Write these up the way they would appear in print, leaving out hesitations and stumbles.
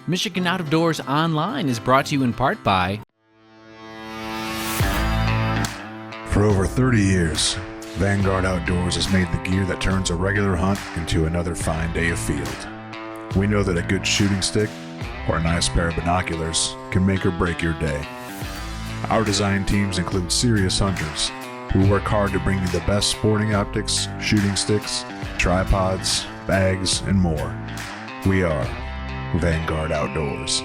Michigan Out of Doors Online is brought to you in part by... For over 30 years, Vanguard Outdoors has made the gear that turns a regular hunt into another fine day of field. We know that a good shooting stick or a nice pair of binoculars can make or break your day. Our design teams include serious hunters who work hard to bring you the best sporting optics, shooting sticks, tripods, bags, and more. We are Vanguard Outdoors.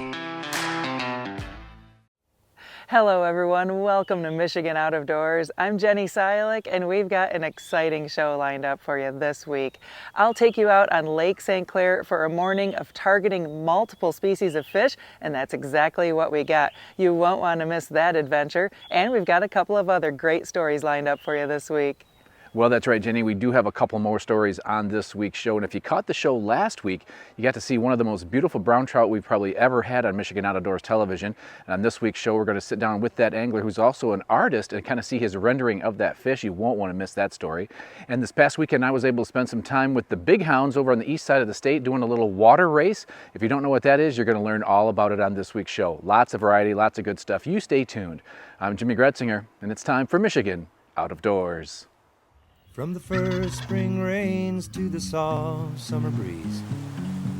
Hello everyone, welcome to Michigan Out of Doors. I'm Jenny Sialik and we've got an exciting show lined up for you this week. I'll take you out on Lake St. Clair for a morning of targeting multiple species of fish, and that's exactly what we got. You won't want to miss that adventure, and we've got a couple of other great stories lined up for you this week. Well, that's right, Jenny. We do have a couple more stories on this week's show. And if you caught the show last week, you got to see one of the most beautiful brown trout we've probably ever had on Michigan Out of Doors television. And on this week's show, we're going to sit down with that angler who's also an artist and kind of see his rendering of that fish. You won't want to miss that story. And this past weekend, I was able to spend some time with the big hounds over on the east side of the state doing a little water race. If you don't know what that is, you're going to learn all about it on this week's show. Lots of variety, lots of good stuff. You stay tuned. I'm Jimmy Gretzinger, and it's time for Michigan Out of Doors. From the first spring rains to the soft summer breeze,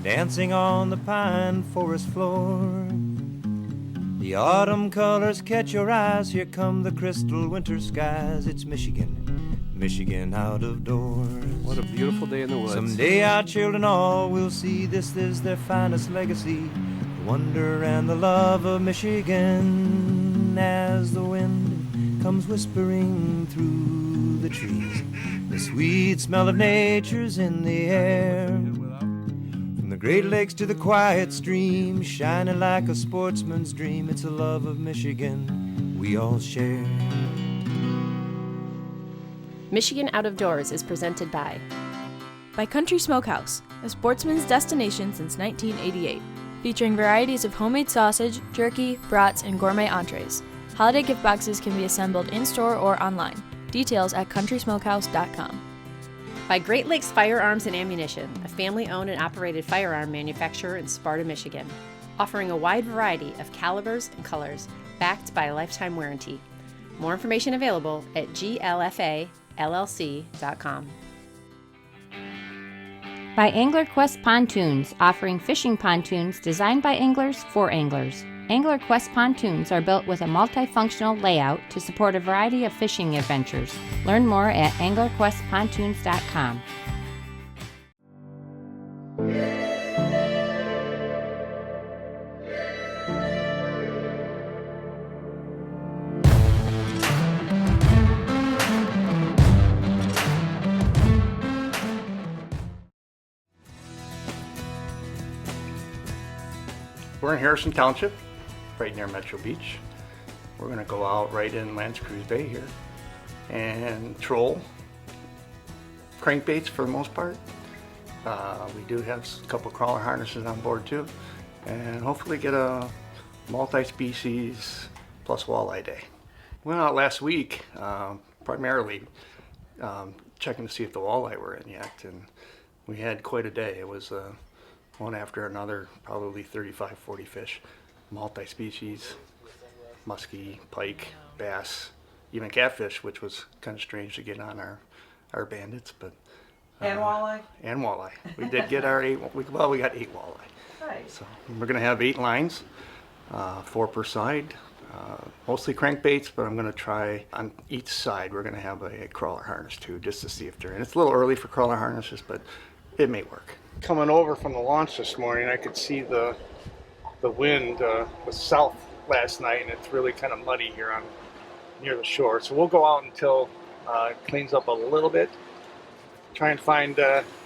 dancing on the pine forest floor, the autumn colors catch your eyes. Here come the crystal winter skies. It's Michigan, Michigan Out of Doors. What a beautiful day in the woods. Someday our children all will see this is their finest legacy, the wonder and the love of Michigan. As the wind comes whispering through the trees, the sweet smell of nature's in the air. From the Great Lakes to the quiet stream, shining like a sportsman's dream. It's a love of Michigan we all share. Michigan Out of Doors is presented by Country Smokehouse, a sportsman's destination since 1988, featuring varieties of homemade sausage, jerky, brats, and gourmet entrees. Holiday gift boxes can be assembled in-store or online. Details at countrysmokehouse.com. By Great Lakes Firearms and Ammunition, a family-owned and operated firearm manufacturer in Sparta, Michigan, offering a wide variety of calibers and colors, backed by a lifetime warranty. More information available at glfallc.com. By Angler Quest Pontoons, offering fishing pontoons designed by anglers for anglers. Angler Quest pontoons are built with a multifunctional layout to support a variety of fishing adventures. Learn more at anglerquestpontoons.com. We're in Harrison Township, right near Metro Beach. We're going to go out right in L'Anse Creuse Bay here and troll crankbaits for the most part. We do have a couple crawler harnesses on board too, and hopefully get a multi-species plus walleye day. Went out last week primarily checking to see if the walleye were in yet, and we had quite a day. It was one after another, probably 35, 40 fish, multi-species, muskie, pike, bass, even catfish, which was kind of strange to get on our bandits, but And walleye? And walleye. We did get our we got 8 walleye. Nice. So we're gonna have 8 lines, 4 per side, mostly crankbaits, but I'm gonna try on each side. We're gonna have a crawler harness too, just to see if they're in. It's a little early for crawler harnesses, but it may work. Coming over from the launch this morning, I could see the wind was south last night, and it's really kind of muddy here near the shore. So we'll go out until it cleans up a little bit. Try and find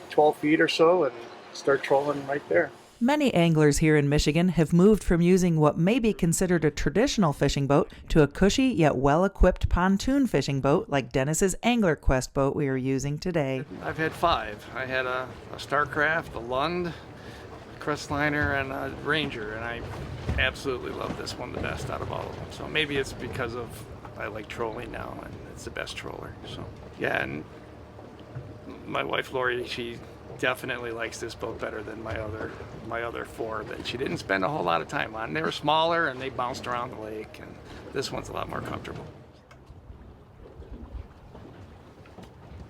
12 feet or so and start trolling right there. Many anglers here in Michigan have moved from using what may be considered a traditional fishing boat to a cushy yet well-equipped pontoon fishing boat like Dennis's Angler Quest boat we are using today. I've had 5. I had a Starcraft, a Lund, a Crestliner, and a Ranger, and I absolutely love this one the best out of all of them. So maybe it's because I like trolling now, and it's the best troller. So yeah, and my wife Lori, she definitely likes this boat better than my other 4 that she didn't spend a whole lot of time on. They were smaller and they bounced around the lake, and this one's a lot more comfortable.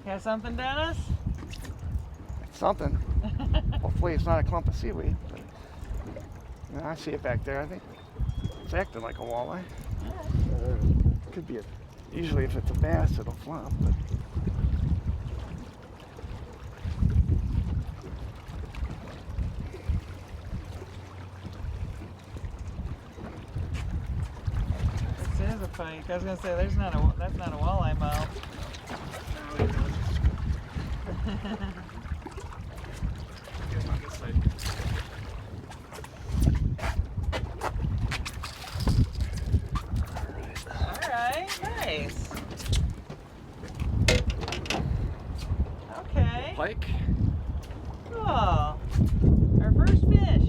Got something, Dennis? Something. Hopefully it's not a clump of seaweed. But, yeah, I see it back there. I think it's acting like a walleye. Could be usually if it's a bass, it'll flop. But. This is a pike. I was gonna say that's not a walleye mouth. All right, nice. Okay. Pike. Cool. Our first fish.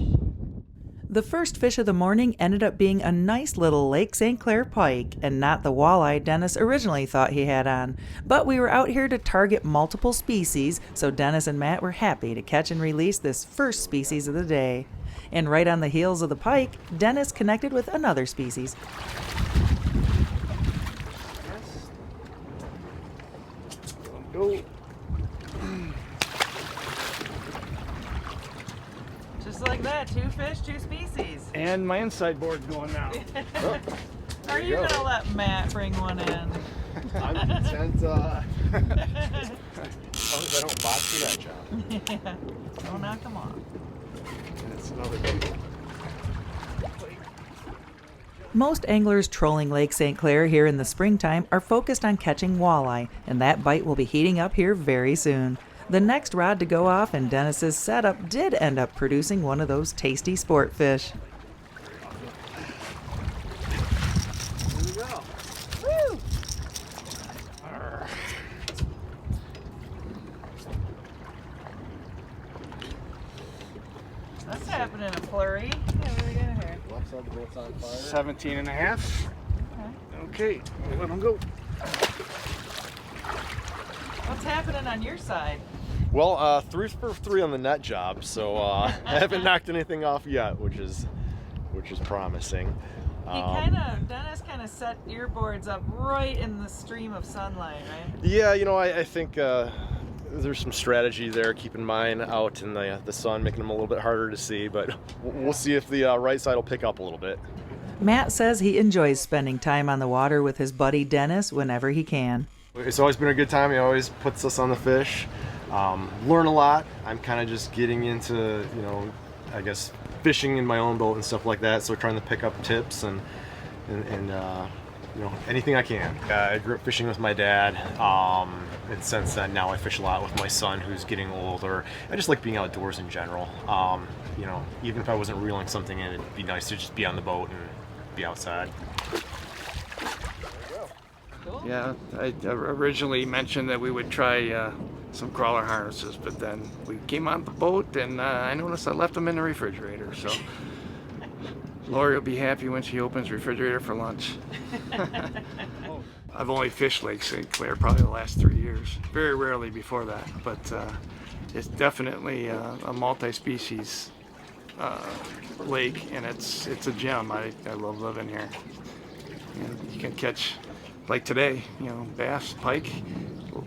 The first fish of the morning ended up being a nice little Lake St. Clair pike, and not the walleye Dennis originally thought he had on. But we were out here to target multiple species, so Dennis and Matt were happy to catch and release this first species of the day. And right on the heels of the pike, Dennis connected with another species. Go. Just like that, 2 fish, 2 species. And my inside board's going now. Are you gonna let Matt bring one in? I'm content, as long as I don't box you that job. Yeah. Don't knock them off. It's another big one. Most anglers trolling Lake St. Clair here in the springtime are focused on catching walleye, and that bite will be heating up here very soon. The next rod to go off in Dennis's setup did end up producing one of those tasty sport fish. Here we go. Woo! That's happening in a flurry. Yeah, what do we got here? Left side boat's on fire. 17 and a half. Okay, we'll let them go. What's happening on your side? Well, 3 for 3 on the net job, so I haven't knocked anything off yet, which is promising. Dennis kind of set your boards up right in the stream of sunlight, right? Yeah, you know, I think there's some strategy there, keeping mine out in the sun, making them a little bit harder to see, but we'll see if the right side will pick up a little bit. Matt says he enjoys spending time on the water with his buddy Dennis whenever he can. It's always been a good time. He always puts us on the fish. Learn a lot. I'm kind of just getting into, I guess, fishing in my own boat and stuff like that. So trying to pick up tips and anything I can. I grew up fishing with my dad. And since then, now I fish a lot with my son, who's getting older. I just like being outdoors in general. Even if I wasn't reeling something in, it'd be nice to just be on the boat and be outside. Yeah, I originally mentioned that we would try some crawler harnesses, but then we came on the boat and I noticed I left them in the refrigerator, so Lori will be happy when she opens the refrigerator for lunch. I've only fished Lake St. Clair probably the last 3 years, very rarely before that, but it's definitely a multi-species lake, and it's a gem. I love living here. And you can catch, like today, bass, pike.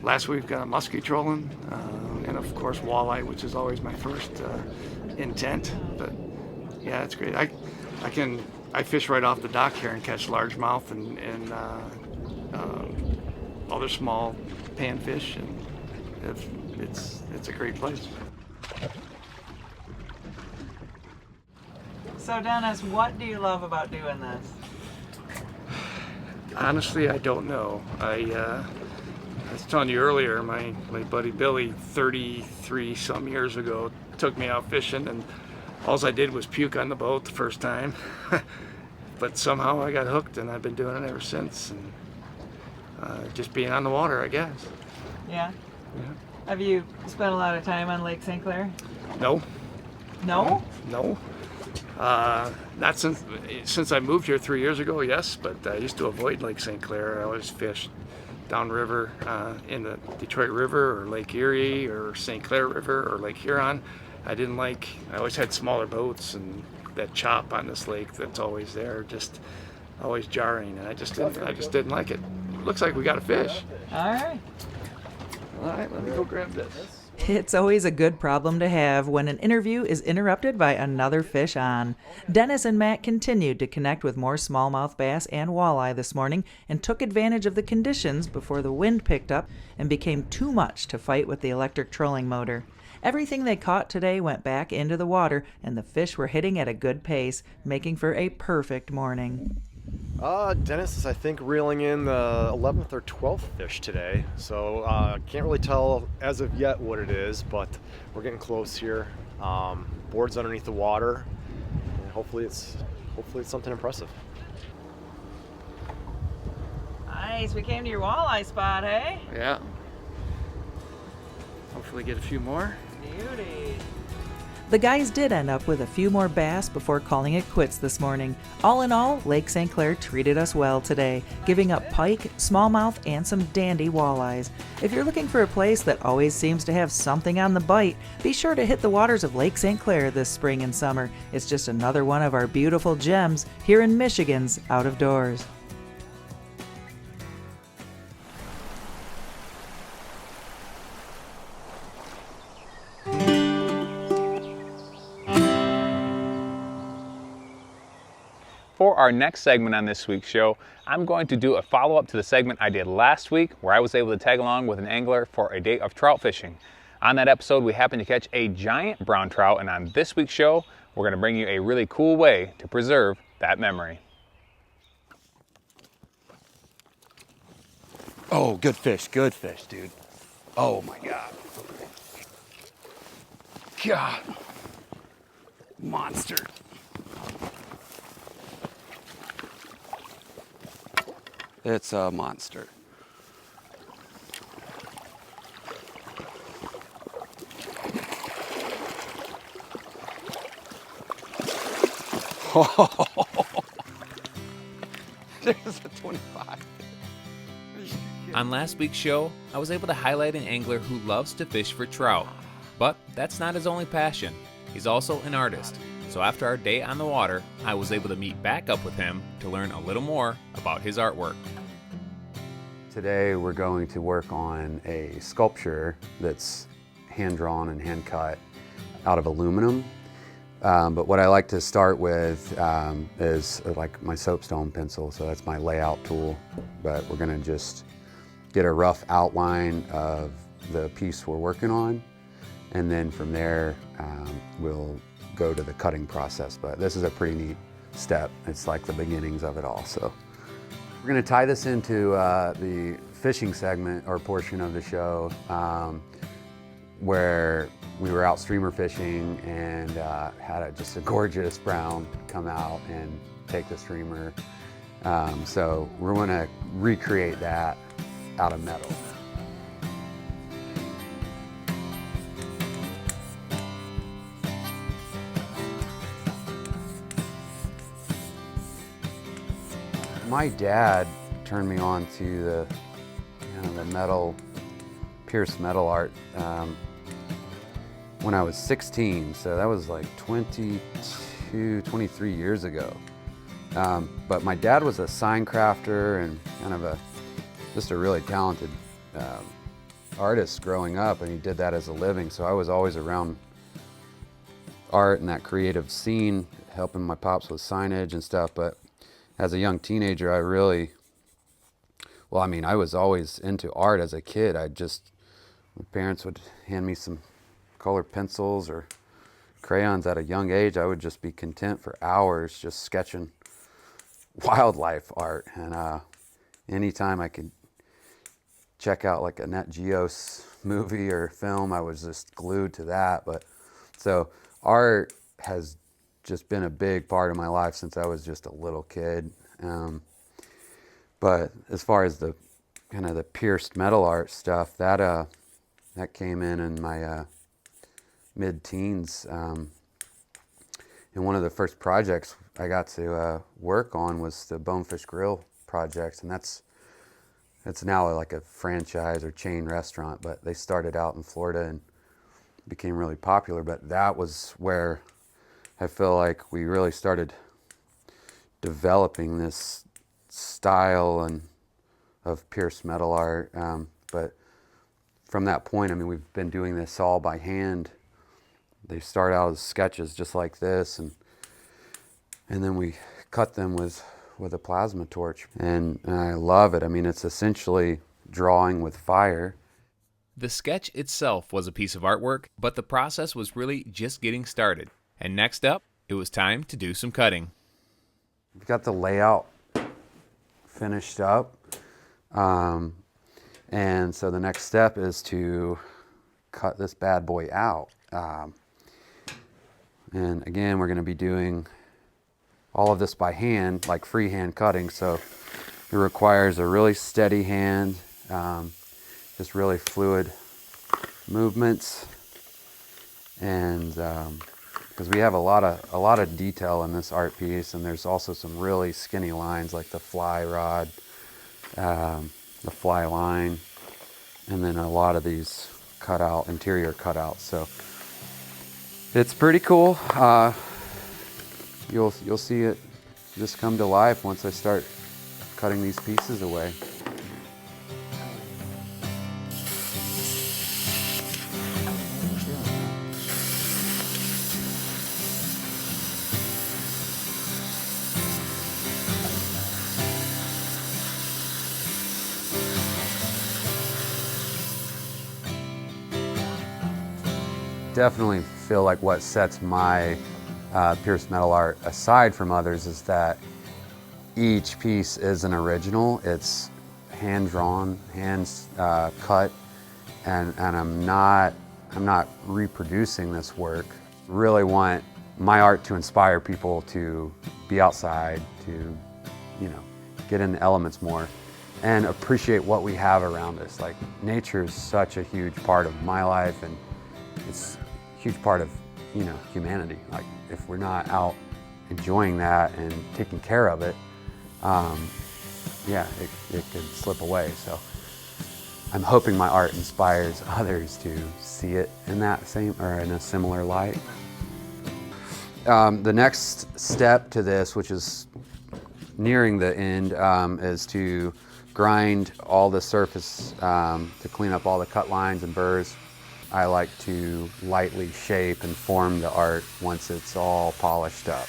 Last week got a muskie trolling, and of course walleye, which is always my first intent. But yeah, it's great. I fish right off the dock here and catch largemouth and other small panfish, and it's a great place. So Dennis, what do you love about doing this? Honestly, I don't know. I was telling you earlier, my buddy Billy, 33 some years ago, took me out fishing, and all I did was puke on the boat the first time. But somehow I got hooked, and I've been doing it ever since. And just being on the water, I guess. Yeah? Yeah. Have you spent a lot of time on Lake St. Clair? No. No? No. Not since I moved here 3 years ago, yes, but I used to avoid Lake St. Clair. I always fished downriver in the Detroit River or Lake Erie or St. Clair River or Lake Huron. I always had smaller boats, and that chop on this lake that's always there, just always jarring, and I just didn't like it. Looks like we got a fish. All right. All right, let me go grab this. It's always a good problem to have when an interview is interrupted by another fish on. Dennis and Matt continued to connect with more smallmouth bass and walleye this morning and took advantage of the conditions before the wind picked up and became too much to fight with the electric trolling motor. Everything they caught today went back into the water, and the fish were hitting at a good pace, making for a perfect morning. Dennis is, I think, reeling in the 11th or 12th fish today, so can't really tell as of yet what it is, but we're getting close here. Board's underneath the water, and hopefully it's something impressive. Nice, we came to your walleye spot, hey? Yeah. Hopefully get a few more. Beauty. The guys did end up with a few more bass before calling it quits this morning. All in all, Lake St. Clair treated us well today, giving up pike, smallmouth, and some dandy walleyes. If you're looking for a place that always seems to have something on the bite, be sure to hit the waters of Lake St. Clair this spring and summer. It's just another one of our beautiful gems here in Michigan's Out of Doors. For our next segment on this week's show, I'm going to do a follow-up to the segment I did last week where I was able to tag along with an angler for a day of trout fishing. On that episode, we happened to catch a giant brown trout, and on this week's show, we're going to bring you a really cool way to preserve that memory. Oh, good fish, dude. Oh my God. God. Monster. It's a monster. There's a 25. On last week's show, I was able to highlight an angler who loves to fish for trout. But that's not his only passion. He's also an artist. So after our day on the water, I was able to meet back up with him to learn a little more about his artwork. Today we're going to work on a sculpture that's hand-drawn and hand-cut out of aluminum. But what I like to start with is like my soapstone pencil, so that's my layout tool. But we're gonna just get a rough outline of the piece we're working on, and then from there we'll go to the cutting process. But this is a pretty neat step. It's like the beginnings of it all. So we're gonna tie this into the fishing segment or portion of the show where we were out streamer fishing and had just a gorgeous brown come out and take the streamer. So we're gonna recreate that out of metal. My dad turned me on to the metal, pierced metal art when I was 16, so that was like 22, 23 years ago. But my dad was a sign crafter and kind of just a really talented artist growing up, and he did that as a living, so I was always around art and that creative scene, helping my pops with signage and stuff. But as a young teenager, I was always into art as a kid. My parents would hand me some colored pencils or crayons at a young age. I would just be content for hours just sketching wildlife art. And anytime I could check out like a Nat Geo movie or film, I was just glued to that. But so art has just been a big part of my life since I was just a little kid. But as far as the kind of the pierced metal art stuff, that came in my mid-teens. And one of the first projects I got to work on was the Bonefish Grill project, and that's It's now like a franchise or chain restaurant, but they started out in Florida and became really popular. But that was where I feel like we really started developing this style and of pierced metal art. But from that point, I mean, we've been doing this all by hand. They start out as sketches just like this, and then we cut them with a plasma torch. And I love it. I mean, it's essentially drawing with fire. The sketch itself was a piece of artwork, but the process was really just getting started. And next up, it was time to do some cutting. We've got the layout finished up. And so the next step is to cut this bad boy out. And again, we're going to be doing all of this by hand, like freehand cutting. So it requires a really steady hand, just really fluid movements. And because we have a lot of detail in this art piece, and there's also some really skinny lines like the fly rod, the fly line, and then a lot of these interior cutouts. So it's pretty cool. You'll see it just come to life once I start cutting these pieces away. Definitely feel like what sets my pierced metal art aside from others is that each piece is an original. It's hand drawn, hands cut, and I'm not reproducing this work. Really want my art to inspire people to be outside, to get in the elements more, and appreciate what we have around us. Like, nature is such a huge part of my life, and it's a huge part of humanity. Like, if we're not out enjoying that and taking care of it, it could slip away. So I'm hoping my art inspires others to see it in that same or in a similar light. The next step to this, which is nearing the end, is to grind all the surface to clean up all the cut lines and burrs. I like to lightly shape and form the art once it's all polished up.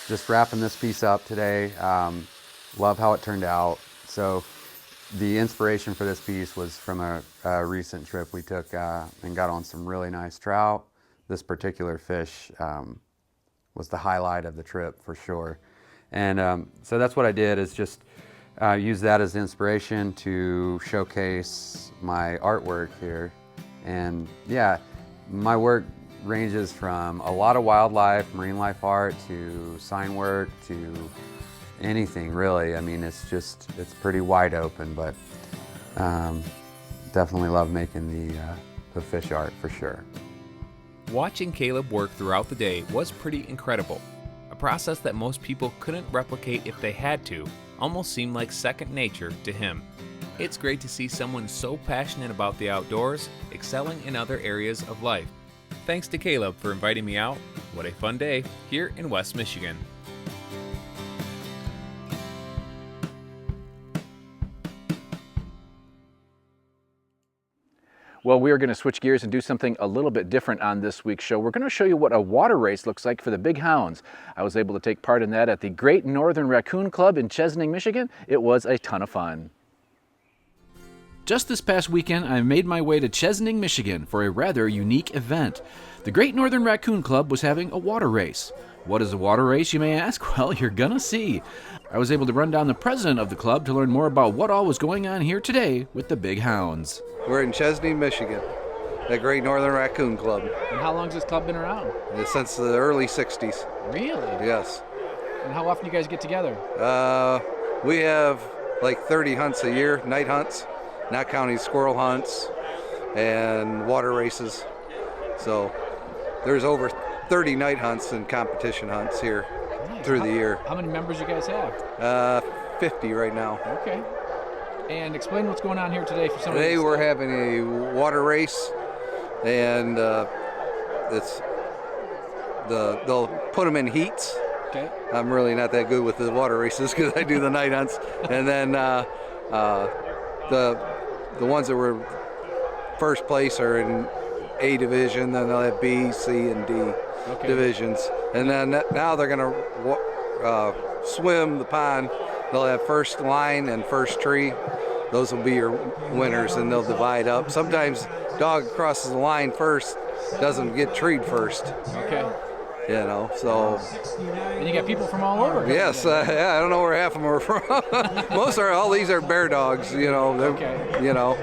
Just wrapping this piece up today. Love how it turned out. So the inspiration for this piece was from a recent trip we took and got on some really nice trout. This particular fish was the highlight of the trip for sure. And so that's what I did, is just use that as inspiration to showcase my artwork here. And yeah, my work ranges from a lot of wildlife, marine life art, to sign work, to anything really. I mean, it's pretty wide open, but definitely love making the fish art for sure. Watching Caleb work throughout the day was pretty incredible. A process that most people couldn't replicate if they had to. Almost seemed like second nature to him. It's great to see someone so passionate about the outdoors excelling in other areas of life. Thanks to Caleb for inviting me out. What a fun day here in West Michigan. Well, we are going to switch gears and do something a little bit different on this week's show. We're going to show you what a water race looks like for the big hounds. I was able to take part in that at the Great Northern Raccoon Club in Chesaning, Michigan. It was a ton of fun. Just this past weekend, I made my way to Chesaning, Michigan for a rather unique event. The Great Northern Raccoon Club was having a water race. What is a water race, you may ask? Well, you're gonna see. I was able to run down the president of the club to learn more about what all was going on here today with the big hounds. We're in Chesaning, Michigan, the Great Northern Raccoon Club. And how long has this club been around? Since the early 60s. Really? Yes. And how often do you guys get together? We have like 30 hunts a year, night hunts, not counting squirrel hunts and water races. So there's over 30 night hunts and competition hunts here through the year. How many members you guys have? 50 right now. Okay. And explain what's going on here today for some Today we're having a water race, and they'll put them in heats. Okay. I'm really not that good with the water races because I do the night hunts, and then the ones that were first place are in A division, then they'll have B, C, and D divisions, and then now they're going to swim the pond. They'll have first line and first tree. Those will be your winners, and they'll divide up. Sometimes dog crosses the line first, doesn't get treed first. Okay. You know, so. And you got people from all over. Yes, yeah, I don't know where half of them are from. All these are bear dogs, you know. You know,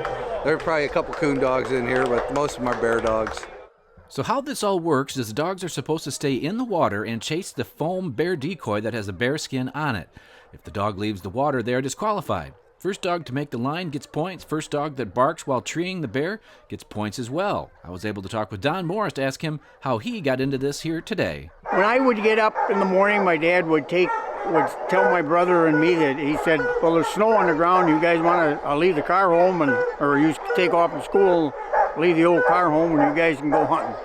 there are probably a couple coon dogs in here, but most of them are bear dogs. So how this all works is the dogs are supposed to stay in the water and chase the foam bear decoy that has a bear skin on it. If the dog leaves the water, they are disqualified. First dog to make the line gets points. First dog that barks while treeing the bear gets points as well. I was able to talk with Don Morris to ask him how he got into this here today. When I would get up in the morning, my dad would tell my brother and me that he said, well, there's snow on the ground. You guys want to leave the car home or you take off from school, leave the old car home, and you guys can go hunting.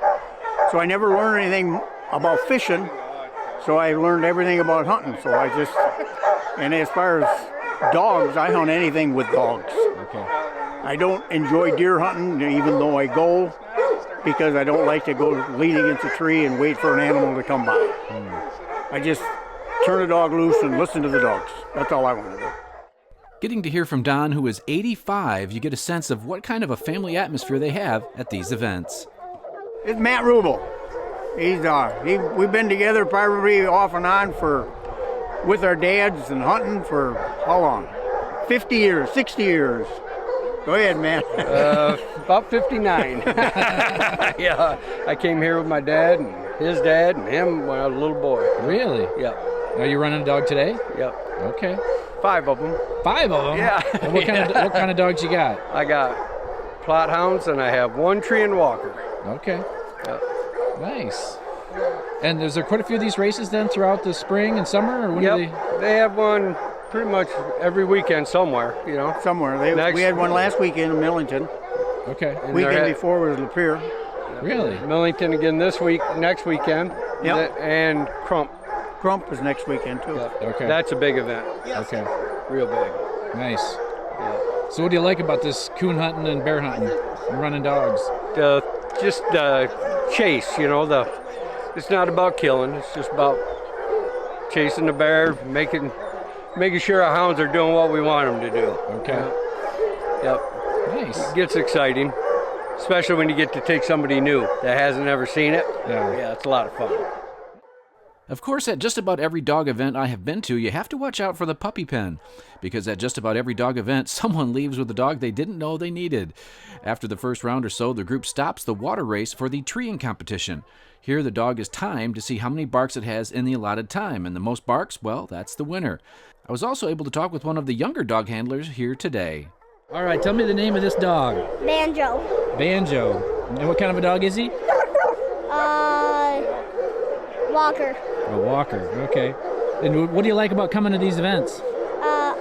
So I never learned anything about fishing, so I learned everything about hunting. And as far as dogs, I hunt anything with dogs. Okay. I don't enjoy deer hunting, even though I go, because I don't like to go lean against a tree and wait for an animal to come by. I just turn a dog loose and listen to the dogs. That's all I want to do. Getting to hear from Don, who is 85, you get a sense of what kind of a family atmosphere they have at these events. It's Matt Rubel. We've been together probably off and on with our dads and hunting for how long? 50 years, 60 years. Go ahead, man. About 59. Yeah, I came here with my dad and his dad and him when I was a little boy. Really? Yep. Are you running a dog today? Yep. Okay. 5 of them. 5 of them? Yeah. And what kind of dogs you got? I got Plot hounds and I have 1 tree and walker. Okay. Yep. Nice. And is there quite a few of these races then throughout the spring and summer? Or when do they have one pretty much every weekend somewhere, you know. Somewhere. We had one last weekend in Millington. Okay. And weekend before was Lapeer. Really? Millington again next weekend. Yep. And Crump. Crump is next weekend too. Yep. Okay. That's a big event. Okay. Real big. Nice. Yeah. So what do you like about this coon hunting and bear hunting and running dogs? Just chase, you know, it's not about killing, it's just about chasing the bear, making sure our hounds are doing what we want them to do. Okay. Yep. Nice. It gets exciting, especially when you get to take somebody new that hasn't ever seen it. Yeah, it's a lot of fun. Of course, at just about every dog event I have been to, you have to watch out for the puppy pen, because at just about every dog event, someone leaves with a dog they didn't know they needed. After the first round or so, the group stops the water race for the treeing competition. Here, the dog is timed to see how many barks it has in the allotted time, and the most barks, well, that's the winner. I was also able to talk with one of the younger dog handlers here today. All right, tell me the name of this dog. Banjo. Banjo. And what kind of a dog is he? Walker. A walker, okay. And what do you like about coming to these events?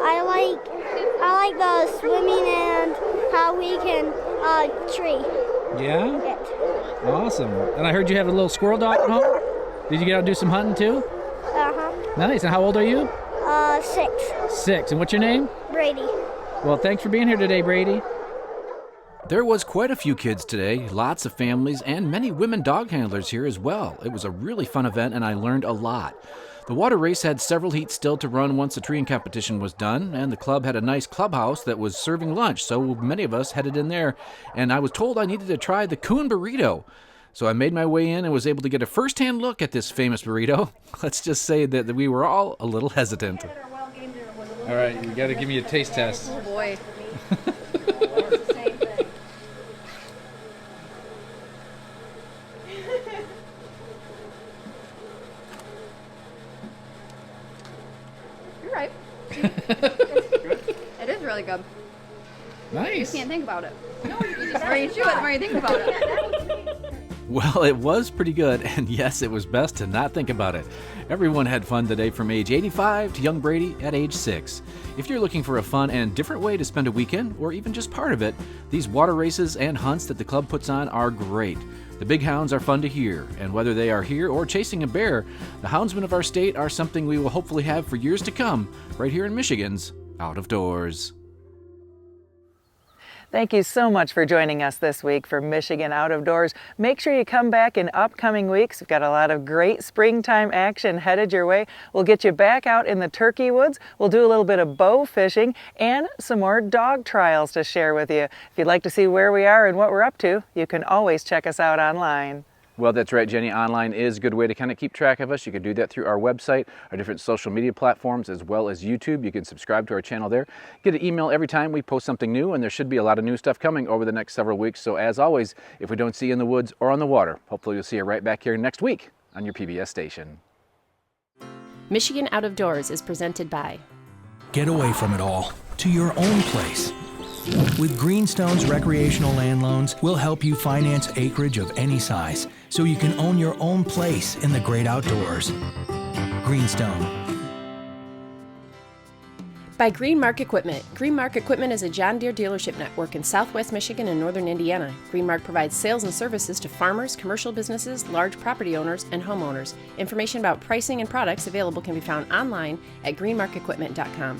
I like the swimming and how we can tree. Yeah? It. Awesome. And I heard you have a little squirrel dog at home? Did you get out and do some hunting too? Uh-huh. Nice. And how old are you? 6. 6. And what's your name? Brady. Well, thanks for being here today, Brady. There was quite a few kids today, lots of families, and many women dog handlers here as well. It was a really fun event, and I learned a lot. The water race had several heats still to run once the treeing competition was done, and the club had a nice clubhouse that was serving lunch, so many of us headed in there, and I was told I needed to try the coon burrito. So I made my way in and was able to get a first-hand look at this famous burrito. Let's just say that we were all a little hesitant. All right, you got to give me a taste test. Oh, boy. You're right. It is really good. Nice. You can't think about it. No, you just the more you chew it, the more you think about it. Well, it was pretty good, and yes, it was best to not think about it. Everyone had fun today from age 85 to young Brady at age 6. If you're looking for a fun and different way to spend a weekend, or even just part of it, these water races and hunts that the club puts on are great. The big hounds are fun to hear, and whether they are here or chasing a bear, the houndsmen of our state are something we will hopefully have for years to come, right here in Michigan's Out of Doors. Thank you so much for joining us this week for Michigan Out of Doors. Make sure you come back in upcoming weeks. We've got a lot of great springtime action headed your way. We'll get you back out in the turkey woods. We'll do a little bit of bow fishing and some more dog trials to share with you. If you'd like to see where we are and what we're up to, you can always check us out online. Well, that's right, Jenny. Online is a good way to kind of keep track of us. You can do that through our website, our different social media platforms, as well as YouTube. You can subscribe to our channel there. Get an email every time we post something new, and there should be a lot of new stuff coming over the next several weeks. So as always, if we don't see you in the woods or on the water, hopefully you'll see you right back here next week on your PBS station. Michigan Out of Doors is presented by Get away from it all to your own place. With Greenstone's recreational land loans, we'll help you finance acreage of any size so you can own your own place in the great outdoors. Greenstone. By Green Mark Equipment. Green Mark Equipment is a John Deere dealership network in southwest Michigan and northern Indiana. Green Mark provides sales and services to farmers, commercial businesses, large property owners, and homeowners. Information about pricing and products available can be found online at greenmarkequipment.com.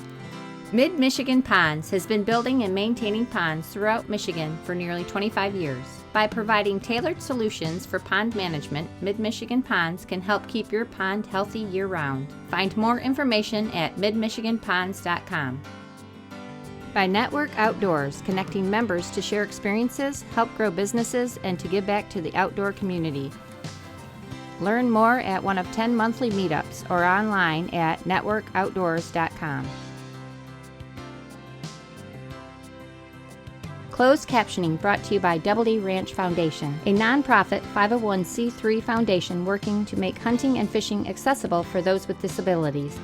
Mid-Michigan Ponds has been building and maintaining ponds throughout Michigan for nearly 25 years. By providing tailored solutions for pond management, Mid-Michigan Ponds can help keep your pond healthy year-round. Find more information at midmichiganponds.com. By Network Outdoors, connecting members to share experiences, help grow businesses, and to give back to the outdoor community. Learn more at one of 10 monthly meetups or online at networkoutdoors.com. Closed captioning brought to you by Double D Ranch Foundation, a nonprofit 501c3 foundation working to make hunting and fishing accessible for those with disabilities.